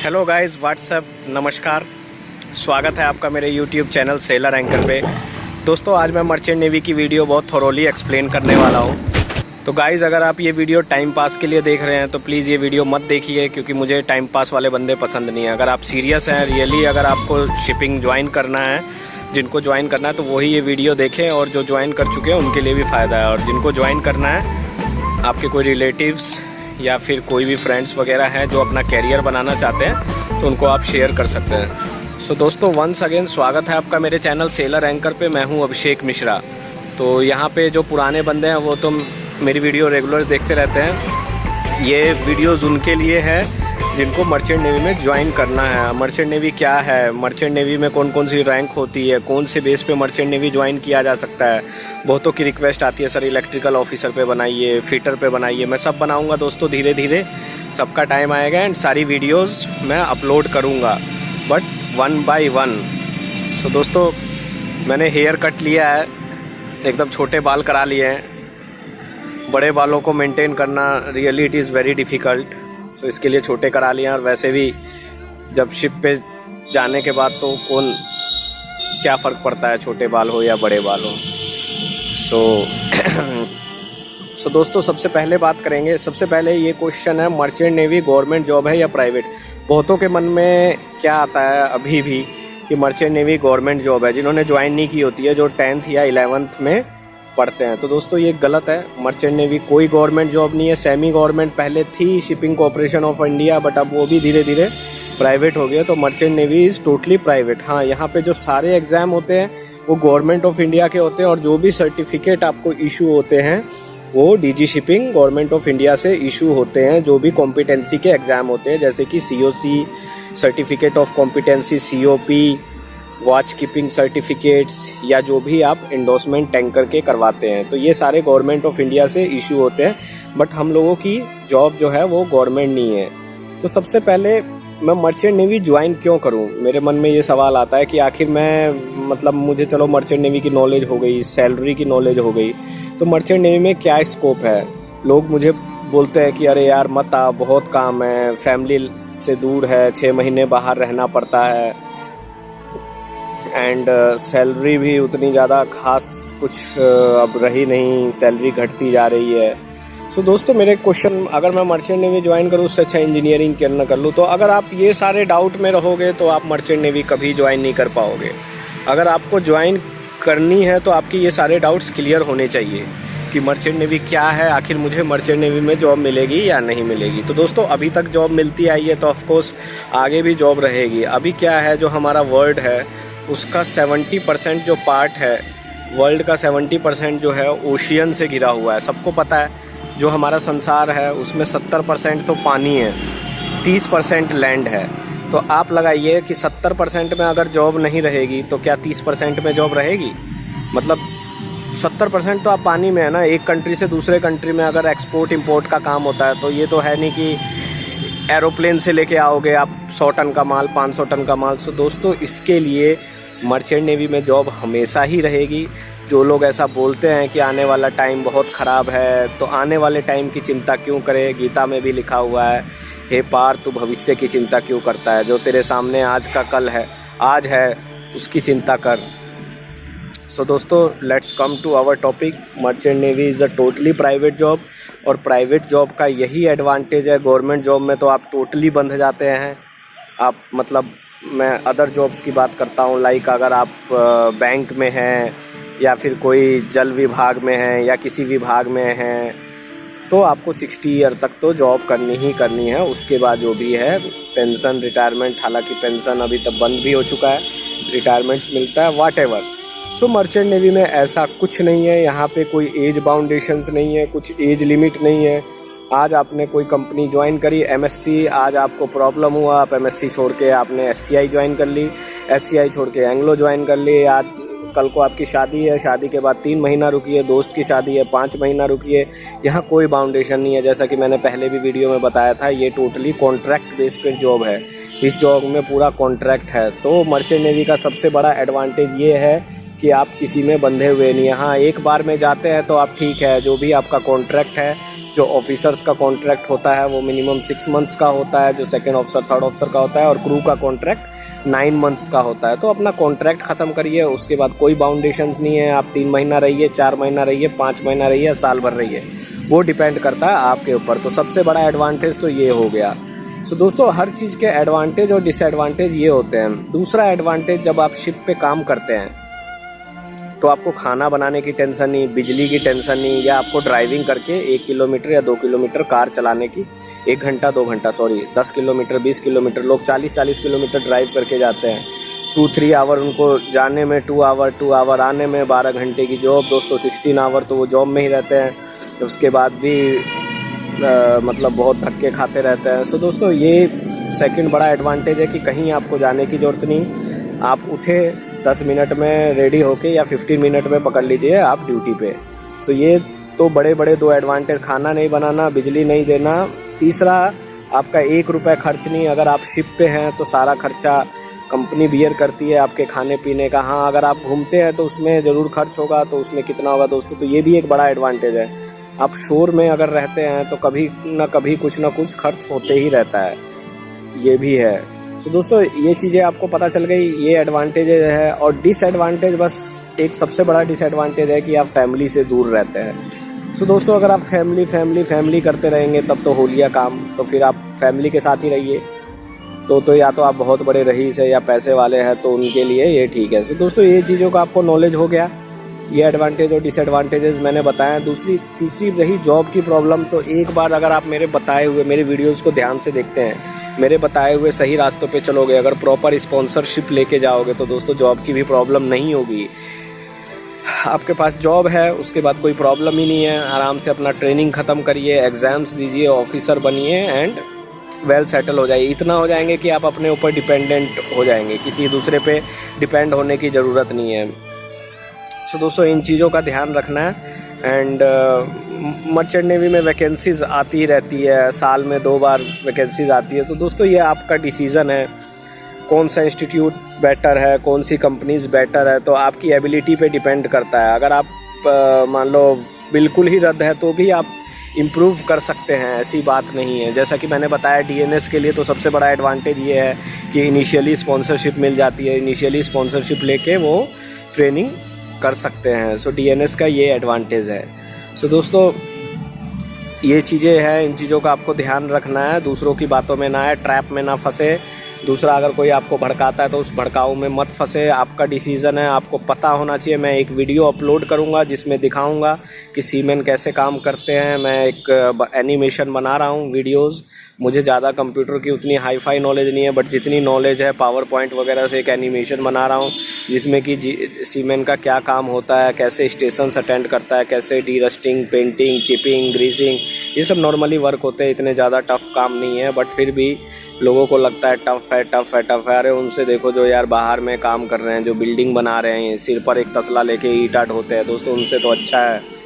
Hello guys, WhatsApp, नमस्कार। स्वागत है आपका मेरे यूट्यूब चैनल सेलर एंकर पे। दोस्तों, आज मैं मर्चेंट नेवी की वीडियो बहुत थोरोली एक्सप्लेन करने वाला हूँ। तो गाइस, अगर आप ये वीडियो टाइम पास के लिए देख रहे हैं तो प्लीज़ ये वीडियो मत देखिए, क्योंकि मुझे टाइम पास वाले बंदे पसंद नहीं है। अगर आप सीरियस हैं, रियली अगर आपको शिपिंग ज्वाइन करना है, जिनको ज्वाइन करना है तो वही ये वीडियो देखें, और जो ज्वाइन कर चुके हैं उनके लिए भी फ़ायदा है। और जिनको ज्वाइन करना है, आपके कोई रिलेटिव्स या फिर कोई भी फ्रेंड्स वगैरह हैं जो अपना कैरियर बनाना चाहते हैं, तो उनको आप शेयर कर सकते हैं। सो दोस्तों, वंस अगेन स्वागत है आपका मेरे चैनल सेलर एंकर पे। मैं हूं अभिषेक मिश्रा। तो यहाँ पे जो पुराने बंदे हैं वो तो मेरी वीडियो रेगुलर देखते रहते हैं। ये वीडियोज़ उनके लिए है जिनको मर्चेंट नेवी में ज्वाइन करना है। मर्चेंट नेवी क्या है, मर्चेंट नेवी में कौन कौन सी रैंक होती है, कौन से बेस पे मर्चेंट नेवी ज्वाइन किया जा सकता है। बहुतों की रिक्वेस्ट आती है, सर इलेक्ट्रिकल ऑफिसर पे बनाइए, फिटर पे बनाइए। मैं सब बनाऊंगा दोस्तों, धीरे धीरे सबका टाइम आएगा एंड सारी वीडियोस मैं अपलोड करूंगा, बट 1 by 1। सो दोस्तों, मैंने हेयर कट लिया है, एकदम छोटे बाल करा लिए हैं। बड़े बालों को मेंटेन करना really it is very difficult. तो इसके लिए छोटे करा लिए हैं। और वैसे भी जब शिप पे जाने के बाद तो कौन क्या फ़र्क पड़ता है, छोटे बाल हो या बड़े बाल हो। सो दोस्तों, सबसे पहले बात करेंगे। सबसे पहले ये क्वेश्चन है, मर्चेंट नेवी गवर्नमेंट जॉब है या प्राइवेट। बहुतों के मन में क्या आता है अभी भी कि मर्चेंट नेवी गवर्नमेंट जॉब है, जिन्होंने ज्वाइन नहीं की होती है, जो 10th या 11th में पढ़ते हैं। तो दोस्तों, ये गलत है। मर्चेंट नेवी कोई गवर्नमेंट जॉब नहीं है। सेमी गवर्नमेंट पहले थी shipping corporation of India, but अब वो भी धीरे धीरे प्राइवेट हो गया। तो merchant navy is totally private. हाँ, यहाँ पे जो सारे एग्जाम होते हैं वो गवर्नमेंट ऑफ इंडिया के होते हैं, और जो भी सर्टिफिकेट आपको इशू होते हैं वो DG shipping government of India से इशू होते हैं। जो भी कॉम्पिटेंसी के एग्जाम होते हैं, जैसे कि COC certificate of competency, COP, watch keeping certificates, या जो भी आप एंडोर्समेंट टैंकर के करवाते हैं, तो ये सारे गवर्नमेंट ऑफ इंडिया से इशू होते हैं। बट हम लोगों की जॉब जो है वो गवर्नमेंट नहीं है। तो सबसे पहले मैं मर्चेंट नेवी ज्वाइन क्यों करूं, मेरे मन में ये सवाल आता है कि आखिर मैं मुझे चलो मर्चेंट नेवी की नॉलेज हो गई, सैलरी की नॉलेज हो गई, तो मर्चेंट नेवी में क्या स्कोप है। लोग मुझे बोलते हैं कि अरे यार मत आ, बहुत काम है, फैमिली से दूर है, 6 महीने बाहर रहना पड़ता है, एंड सैलरी भी उतनी ज़्यादा खास कुछ अब रही नहीं, सैलरी घटती जा रही है। सो दोस्तों, मेरे क्वेश्चन, अगर मैं मर्चेंट नेवी ज्वाइन करूँ उससे अच्छा इंजीनियरिंग क्यों ना कर लूँ। तो अगर आप ये सारे डाउट में रहोगे तो आप मर्चेंट नेवी कभी ज्वाइन नहीं कर पाओगे। अगर आपको ज्वाइन करनी है तो आपके ये सारे डाउट्स क्लियर होने चाहिए कि मर्चेंट नेवी क्या है, आखिर मुझे मर्चेंट नेवी में जॉब मिलेगी या नहीं मिलेगी। तो दोस्तों, अभी तक जॉब मिलती आई है, तो ऑफकोर्स आगे भी जॉब रहेगी। अभी क्या है, जो हमारा वर्ल्ड है उसका 70% जो पार्ट है, वर्ल्ड का 70% जो है ओशियन से घिरा हुआ है। सबको पता है, जो हमारा संसार है उसमें 70% तो पानी है, 30% लैंड है। तो आप लगाइए कि 70% में अगर जॉब नहीं रहेगी तो क्या 30% में जॉब रहेगी। मतलब 70% तो आप पानी में है ना। एक कंट्री से दूसरे कंट्री में अगर एक्सपोर्ट इंपोर्ट का काम होता है, तो ये तो है नहीं कि एरोप्लेन से लेके आओगे आप 100 टन का माल, 500 टन का माल। सो दोस्तों, इसके लिए मर्चेंट नेवी में जॉब हमेशा ही रहेगी। जो लोग ऐसा बोलते हैं कि आने वाला टाइम बहुत ख़राब है, तो आने वाले टाइम की चिंता क्यों करे। गीता में भी लिखा हुआ है, हे पार्थ, तू भविष्य की चिंता क्यों करता है। जो तेरे सामने आज का कल है, आज है, उसकी चिंता कर। सो दोस्तों, let's come to our topic. Merchant navy is a totally private job, और प्राइवेट जॉब का यही एडवांटेज है। गवर्नमेंट जॉब में तो आप टोटली बंध जाते हैं। आप मैं अदर जॉब्स की बात करता हूँ, लाइक अगर आप बैंक में हैं या फिर कोई जल विभाग में हैं या किसी विभाग में हैं, तो आपको 60 ईयर तक तो जॉब करनी ही करनी है। उसके बाद जो भी है पेंशन, रिटायरमेंट, हालांकि पेंशन अभी तक बंद भी हो चुका है, रिटायरमेंट्स मिलता है, व्हाटएवर। सो मर्चेंट नेवी में ऐसा कुछ नहीं है। यहाँ पे कोई एज बाउंडेशंस नहीं है, कुछ एज लिमिट नहीं है। आज आपने कोई कंपनी ज्वाइन करी, MSc, आज आपको प्रॉब्लम हुआ, आप MSc छोड़ के आपने SCI ज्वाइन कर ली, SCI छोड़ के एंग्लो ज्वाइन कर ली। आज कल को आपकी शादी है, शादी के बाद 3 महीना रुकिए, दोस्त की शादी है 5 महीना रुकिए। यहाँ कोई बाउंडेशन नहीं है। जैसा कि मैंने पहले भी वीडियो में बताया था, ये टोटली कॉन्ट्रैक्ट बेस पर जॉब है। इस जॉब में पूरा कॉन्ट्रैक्ट है। तो मर्चेंट नेवी का सबसे बड़ा एडवांटेज ये है कि आप किसी में बंधे हुए नहीं हैं। हाँ, एक बार में जाते हैं तो आप ठीक है, जो भी आपका कॉन्ट्रैक्ट है जो ऑफिसर्स का कॉन्ट्रैक्ट होता है वो मिनिमम 6 मंथ्स का होता है, जो सेकंड ऑफिसर थर्ड ऑफिसर का होता है, और क्रू का कॉन्ट्रैक्ट 9 मंथ्स का होता है। तो अपना कॉन्ट्रैक्ट ख़त्म करिए, उसके बाद कोई बाउंडेशंस नहीं है। आप 3 महीना रहिए, 4 महीना रहिए, 5 महीना रहिए, साल भर रहिए, वो डिपेंड करता है आपके ऊपर। तो सबसे बड़ा एडवांटेज तो ये हो गया। सो दोस्तों, हर चीज़ के एडवांटेज और डिसएडवांटेज ये होते हैं। दूसरा एडवांटेज, जब आप शिप पे काम करते हैं तो आपको खाना बनाने की टेंशन नहीं, बिजली की टेंशन नहीं, या आपको ड्राइविंग करके 1 किलोमीटर या 2 किलोमीटर कार चलाने की 1 घंटा 2 घंटा 10 किलोमीटर 20 किलोमीटर, लोग 40-40 किलोमीटर ड्राइव करके जाते हैं। 2-3 आवर उनको जाने में, 2 आवर आने में, 12 घंटे की जॉब दोस्तों, 16 आवर तो वो जॉब में ही रहते हैं। तो उसके बाद भी मतलब बहुत धक्के खाते रहते हैं। सो दोस्तों, ये सेकंड बड़ा एडवांटेज है कि कहीं आपको जाने की ज़रूरत नहीं। आप उठे 10 मिनट में रेडी होके या 15 मिनट में पकड़ लीजिए आप ड्यूटी पे। सो ये तो बड़े बड़े 2 एडवांटेज, खाना नहीं बनाना, बिजली नहीं देना। तीसरा, आपका 1 रुपये खर्च नहीं। अगर आप शिप पे हैं तो सारा खर्चा कंपनी बियर करती है आपके खाने पीने का। हाँ, अगर आप घूमते हैं तो उसमें ज़रूर खर्च होगा, तो उसमें कितना होगा दोस्तों, तो ये भी एक बड़ा एडवांटेज है। आप शोर में अगर रहते हैं तो कभी ना कभी कुछ ना कुछ खर्च होते ही रहता है, ये भी है। सो दोस्तों, ये चीज़ें आपको पता चल गई, ये एडवांटेज है। और डिसएडवांटेज, बस एक सबसे बड़ा डिसएडवांटेज है कि आप फैमिली से दूर रहते हैं। सो दोस्तों, अगर आप फैमिली करते रहेंगे तब तो हो लिया काम। तो फिर आप फैमिली के साथ ही रहिए। तो या तो आप बहुत बड़े रईस है या पैसे वाले हैं, तो उनके लिए ये ठीक है। सो दोस्तों, ये चीज़ों का आपको नॉलेज हो गया। ये एडवांटेज और डिसएडवांटेजेस मैंने बताया। तीसरी रही जॉब की प्रॉब्लम। तो एक बार अगर आप मेरे वीडियोस को ध्यान से देखते हैं, मेरे बताए हुए सही रास्तों पे चलोगे, अगर प्रॉपर स्पॉन्सरशिप लेके जाओगे, तो दोस्तों जॉब की भी प्रॉब्लम नहीं होगी। आपके पास जॉब है, उसके बाद कोई प्रॉब्लम ही नहीं है। आराम से अपना ट्रेनिंग ख़त्म करिए, एग्ज़ाम्स दीजिए, ऑफिसर बनिए एंड वेल सेटल हो जाइए। इतना हो जाएंगे कि आप अपने ऊपर डिपेंडेंट हो जाएंगे, किसी दूसरे पे डिपेंड होने की ज़रूरत नहीं है। सो दोस्तों, इन चीज़ों का ध्यान रखना है। एंड मर्चेंट नेवी में वैकेंसीज आती रहती है, साल में 2 बार वैकेंसीज आती है। तो दोस्तों, ये आपका डिसीज़न है, कौन सा इंस्टीट्यूट बेटर है, कौन सी कंपनीज बेटर है, तो आपकी एबिलिटी पे डिपेंड करता है। अगर आप मान लो बिल्कुल ही रद्द है तो भी आप इम्प्रूव कर सकते हैं, ऐसी बात नहीं है। जैसा कि मैंने बताया, डीएनएस के लिए तो सबसे बड़ा एडवांटेज ये है कि इनिशियली स्पॉन्सरशिप मिल जाती है। इनिशियली स्पॉन्सरशिप लेके वो ट्रेनिंग कर सकते हैं। सो डीएनएस का ये एडवांटेज है। सो दोस्तों, ये चीज़ें हैं, इन चीज़ों का आपको ध्यान रखना है, दूसरों की बातों में ना आए, ट्रैप में ना फंसे। दूसरा, अगर कोई आपको भड़काता है तो उस भड़काऊ में मत फंसे। आपका डिसीज़न है, आपको पता होना चाहिए। मैं एक वीडियो अपलोड करूंगा जिसमें दिखाऊंगा कि सीमेन कैसे काम करते हैं। मैं एक एनिमेशन बना रहा हूं, वीडियोस। मुझे ज़्यादा कंप्यूटर की उतनी हाई फाई नॉलेज नहीं है, बट जितनी नॉलेज है पावर पॉइंट वगैरह से एक एनिमेशन बना रहा हूँ जिसमें कि सीमेन का क्या काम होता है, कैसे स्टेशंस अटेंड करता है, कैसे D rusting, painting, chipping, greasing, ये सब नॉर्मली वर्क होते हैं। इतने ज़्यादा टफ काम नहीं है, बट फिर भी लोगों को लगता है टफ है। अरे उनसे देखो जो यार बाहर में काम कर रहे हैं, जो बिल्डिंग बना रहे हैं, सिर पर एक तसला लेके ईंट ढोते हैं, दोस्तों उनसे तो अच्छा है।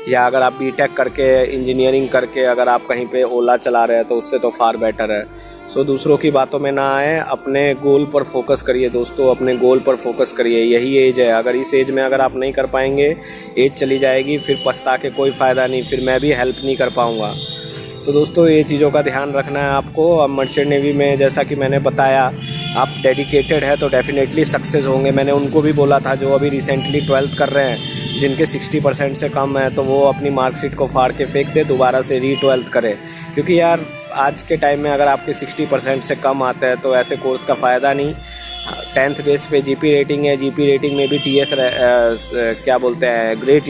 या अगर आप बीटेक करके, इंजीनियरिंग करके अगर आप कहीं पे ओला चला रहे हैं तो उससे तो फार बेटर है। सो दूसरों की बातों में ना आए, अपने गोल पर फोकस करिए दोस्तों, अपने गोल पर फोकस करिए। यही एज है, अगर इस एज में अगर आप नहीं कर पाएंगे, एज चली जाएगी, फिर पछता के कोई फ़ायदा नहीं, फिर मैं भी हेल्प नहीं कर पाऊँगा। तो दोस्तों, ये चीज़ों का ध्यान रखना है आपको। अब मर्चेंट नेवी में जैसा कि मैंने बताया, आप डेडिकेटेड है तो डेफिनेटली सक्सेस होंगे। मैंने उनको भी बोला था जो अभी रिसेंटली 12th कर रहे हैं, जिनके 60% से कम है, तो वो अपनी मार्कशीट को फाड़ के फेंक दे, दोबारा से री-12th करें। क्योंकि यार आज के टाइम में अगर आपके 60% से कम आते हैं तो ऐसे कोर्स का फ़ायदा नहीं। 10th बेस पे जीपी रेटिंग है, जीपी रेटिंग में भी टीएस क्या बोलते हैं, ग्रेट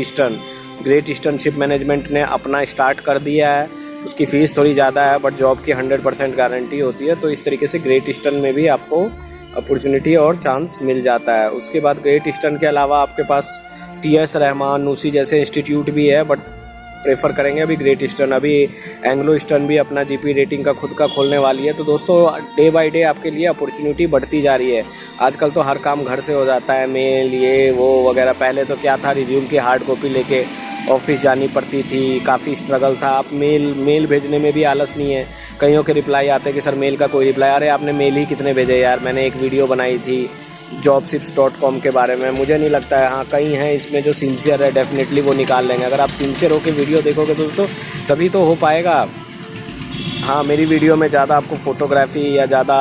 ईस्टर्न शिप मैनेजमेंट ने अपना स्टार्ट कर दिया है। उसकी फ़ीस थोड़ी ज़्यादा है, बट जॉब की 100% गारंटी होती है। तो इस तरीके से ग्रेट ईस्टर्न में भी आपको अपॉर्चुनिटी और चांस मिल जाता है। उसके बाद ग्रेट ईस्टर्न के अलावा आपके पास टीएस रहमान, नूसी जैसे इंस्टीट्यूट भी है, बट प्रेफर करेंगे अभी ग्रेट ईस्टर्न। अभी एंग्लो ईस्टर्न भी अपना जीपी रेटिंग का खुद का खोलने वाली है। तो दोस्तों, डे बाय डे आपके लिए अपॉर्चुनिटी बढ़ती जा रही है। आजकल तो हर काम घर से हो जाता है, मेल ये वो वगैरह। पहले तो क्या था, रिज्यूम की हार्ड कॉपी लेके ऑफिस जानी पड़ती थी, काफ़ी स्ट्रगल था। अब मेल भेजने में भी आलस नहीं है। कईयों के रिप्लाई आते हैं कि सर मेल का कोई रिप्लाई, अरे आपने मेल ही कितने भेजे यार, मैंने एक वीडियो बनाई थी, jobsips.com के बारे में। मुझे नहीं लगता है, हाँ कई हैं इसमें जो सिंसियर है, डेफिनेटली वो निकाल लेंगे। अगर आप सिंसियर होकर वीडियो देखोगे दोस्तों तभी तो हो पाएगा। हाँ मेरी वीडियो में ज़्यादा आपको फ़ोटोग्राफी या ज़्यादा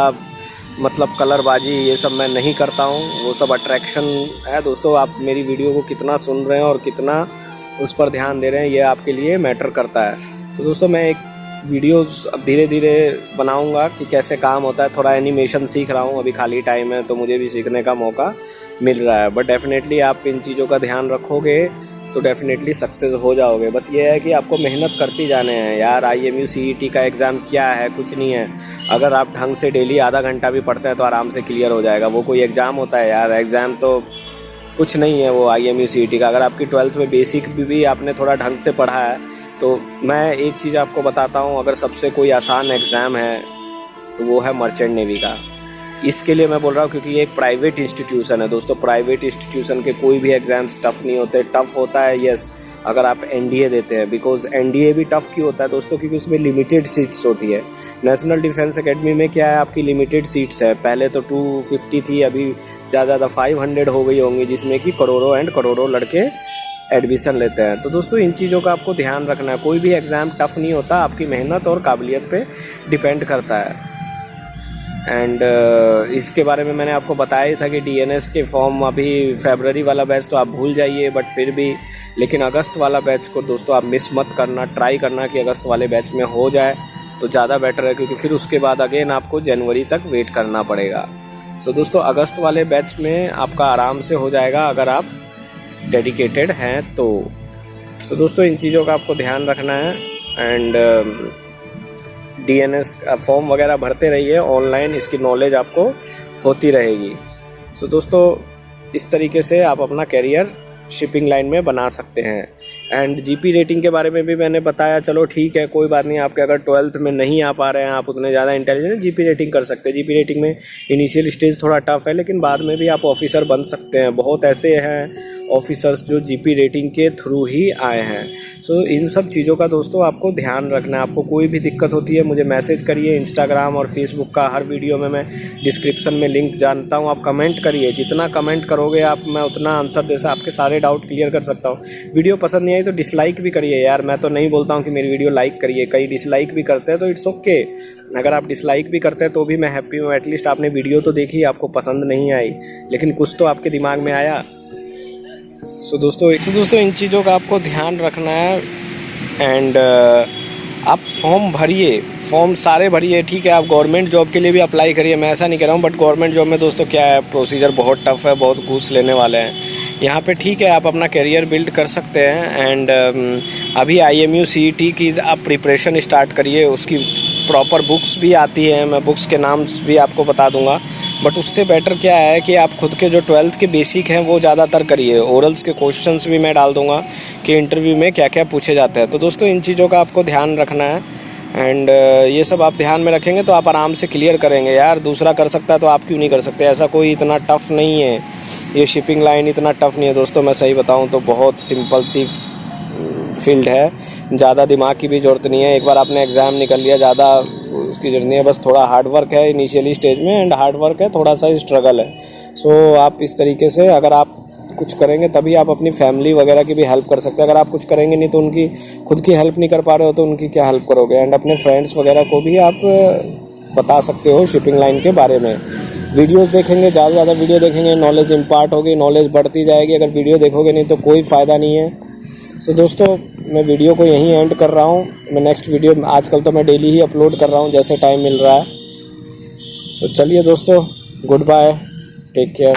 मतलब कलरबाजी ये सब मैं नहीं करता हूँ, वो सब अट्रैक्शन है दोस्तों। आप मेरी वीडियो को कितना सुन रहे हैं और कितना उस पर ध्यान दे रहे हैं ये आपके लिए मैटर करता है। तो दोस्तों मैं एक वीडियोस अब धीरे धीरे बनाऊंगा कि कैसे काम होता है। थोड़ा एनिमेशन सीख रहा हूँ, अभी खाली टाइम है तो मुझे भी सीखने का मौका मिल रहा है। बट डेफिनेटली आप इन चीज़ों का ध्यान रखोगे तो डेफिनेटली सक्सेस हो जाओगे। बस ये है कि आपको मेहनत करती जाने हैं यार। IMU CET का एग्ज़ाम क्या है, कुछ नहीं है। अगर आप ढंग से डेली आधा घंटा भी पढ़ते हैं तो आराम से क्लियर हो जाएगा। वो कोई एग्ज़ाम होता है यार, एग्ज़ाम तो कुछ नहीं है वो IMU CET का। अगर आपकी 12th में बेसिक भी आपने थोड़ा ढंग से पढ़ा है तो मैं एक चीज़ आपको बताता हूँ, अगर सबसे कोई आसान एग्ज़ाम है तो वो है मर्चेंट नेवी का। इसके लिए मैं बोल रहा हूँ क्योंकि ये एक प्राइवेट इंस्टीट्यूशन है दोस्तों। प्राइवेट इंस्टीट्यूशन के कोई भी एग्ज़ाम्स टफ़ नहीं होते। टफ़ होता है यस अगर आप NDA देते हैं, बिकॉज NDA भी टफ़ क्यों होता है दोस्तों, क्योंकि उसमें लिमिटेड सीट्स होती है। नेशनल डिफेंस एकेडमी में क्या है, आपकी लिमिटेड सीट्स है। पहले तो 250 थी, अभी ज़्यादा 500 हो गई होंगी, जिसमें कि करोड़ों एंड करोड़ों लड़के एडमिशन लेते हैं। तो दोस्तों इन चीज़ों का आपको ध्यान रखना है। कोई भी एग्ज़ाम टफ़ नहीं होता, आपकी मेहनत और काबिलियत पे डिपेंड करता है। एंड इसके बारे में मैंने आपको बताया ही था कि DNS के फॉर्म अभी फरवरी वाला बैच तो आप भूल जाइए, बट फिर भी लेकिन अगस्त वाला बैच को दोस्तों आप मिस मत करना। ट्राई करना कि अगस्त वाले बैच में हो जाए तो ज़्यादा बेटर है, क्योंकि फिर उसके बाद अगेन आपको जनवरी तक वेट करना पड़ेगा। सो दोस्तों अगस्त वाले बैच में आपका आराम से हो जाएगा अगर आप डेडिकेटेड हैं तो। सो दोस्तों इन चीज़ों का आपको ध्यान रखना है। एंड DNS फॉर्म वगैरह भरते रहिए ऑनलाइन, इसकी नॉलेज आपको होती रहेगी। सो दोस्तों इस तरीके से आप अपना कैरियर शिपिंग लाइन में बना सकते हैं। एंड GP रेटिंग के बारे में भी मैंने बताया, चलो ठीक है कोई बात नहीं। आपके अगर 12th में नहीं आ पा रहे हैं, आप उतने ज़्यादा इंटेलिजेंट, GP रेटिंग कर सकते हैं। GP रेटिंग में इनिशियल स्टेज थोड़ा टफ है, लेकिन बाद में भी आप ऑफिसर बन सकते हैं। बहुत ऐसे हैं ऑफिसर्स जो GP रेटिंग के थ्रू ही आए हैं। सो इन सब चीज़ों का दोस्तों आपको ध्यान रखना है। आपको कोई भी दिक्कत होती है मुझे मैसेज करिए। इंस्टाग्राम और फेसबुक का हर वीडियो में मैं डिस्क्रिप्शन में लिंक जानता हूँ, आप कमेंट करिए। जितना कमेंट करोगे आप, मैं उतना आंसर दे आपके सारे डाउट क्लियर कर सकता हूँ। वीडियो पसंद नहीं आई तो डिसलाइक भी करिए यार। मैं तो नहीं बोलता हूँ कि मेरी वीडियो लाइक करिए, कई डिसलाइक भी करते हैं तो इट्स ओके। अगर आप डिसलाइक भी करते हैं तो भी मैं हैप्पी हूँ। एटलीस्ट आपने वीडियो तो देखी, आपको पसंद नहीं आई लेकिन कुछ तो आपके दिमाग में आया। सो दोस्तों इन चीज़ों का आपको ध्यान रखना है। एंड आप फॉर्म भरिए, फॉर्म सारे भरिए, ठीक है। आप गवर्नमेंट जॉब के लिए भी अप्लाई करिए, मैं ऐसा नहीं कह रहा हूँ, बट गवर्नमेंट जॉब में दोस्तों क्या है, प्रोसीजर बहुत टफ है, बहुत घूस लेने वाले हैं यहाँ पे। ठीक है आप अपना करियर बिल्ड कर सकते हैं। एंड अभी IMU CET की आप प्रिपरेशन स्टार्ट करिए। उसकी प्रॉपर बुक्स भी आती हैं, मैं बुक्स के नाम भी आपको बता दूंगा। बट उससे बेटर क्या है कि आप खुद के जो 12th के बेसिक हैं वो ज़्यादातर करिए। ओरल्स के क्वेश्चंस भी मैं डाल दूंगा कि इंटरव्यू में क्या क्या पूछे जाते हैं। तो दोस्तों इन चीज़ों का आपको ध्यान रखना है। एंड ये सब आप ध्यान में रखेंगे तो आप आराम से क्लियर करेंगे यार। दूसरा कर सकता है तो आप क्यों नहीं कर सकते? ऐसा कोई इतना टफ नहीं है, ये शिपिंग लाइन इतना टफ नहीं है दोस्तों। मैं सही बताऊं तो बहुत सिंपल सी फील्ड है, ज़्यादा दिमाग की भी ज़रूरत नहीं है। एक बार आपने एग्ज़ाम निकल लिया, ज़्यादा उसकी जरूरत नहीं है। बस थोड़ा हार्ड वर्क है इनिशियली स्टेज में, एंड हार्ड वर्क है, थोड़ा सा स्ट्रगल है। सो आप इस तरीके से अगर आप कुछ करेंगे तभी आप अपनी फैमिली वगैरह की भी हेल्प कर सकते हैं। अगर आप कुछ करेंगे नहीं तो उनकी खुद की हेल्प नहीं कर पा रहे हो तो उनकी क्या हेल्प करोगे? एंड अपने फ्रेंड्स वगैरह को भी आप बता सकते हो शिपिंग लाइन के बारे में। वीडियोस देखेंगे, ज़्यादा से ज़्यादा वीडियो देखेंगे, नॉलेज इम्पार्ट होगी, नॉलेज बढ़ती जाएगी। अगर वीडियो देखोगे नहीं तो कोई फ़ायदा नहीं है। सो दोस्तों मैं वीडियो को यहीं एंड कर रहा हूँ। मैं नेक्स्ट वीडियो आजकल तो मैं डेली ही अपलोड कर रहा हूँ जैसे टाइम मिल रहा है। सो चलिए दोस्तों, गुड बाय, टेक केयर।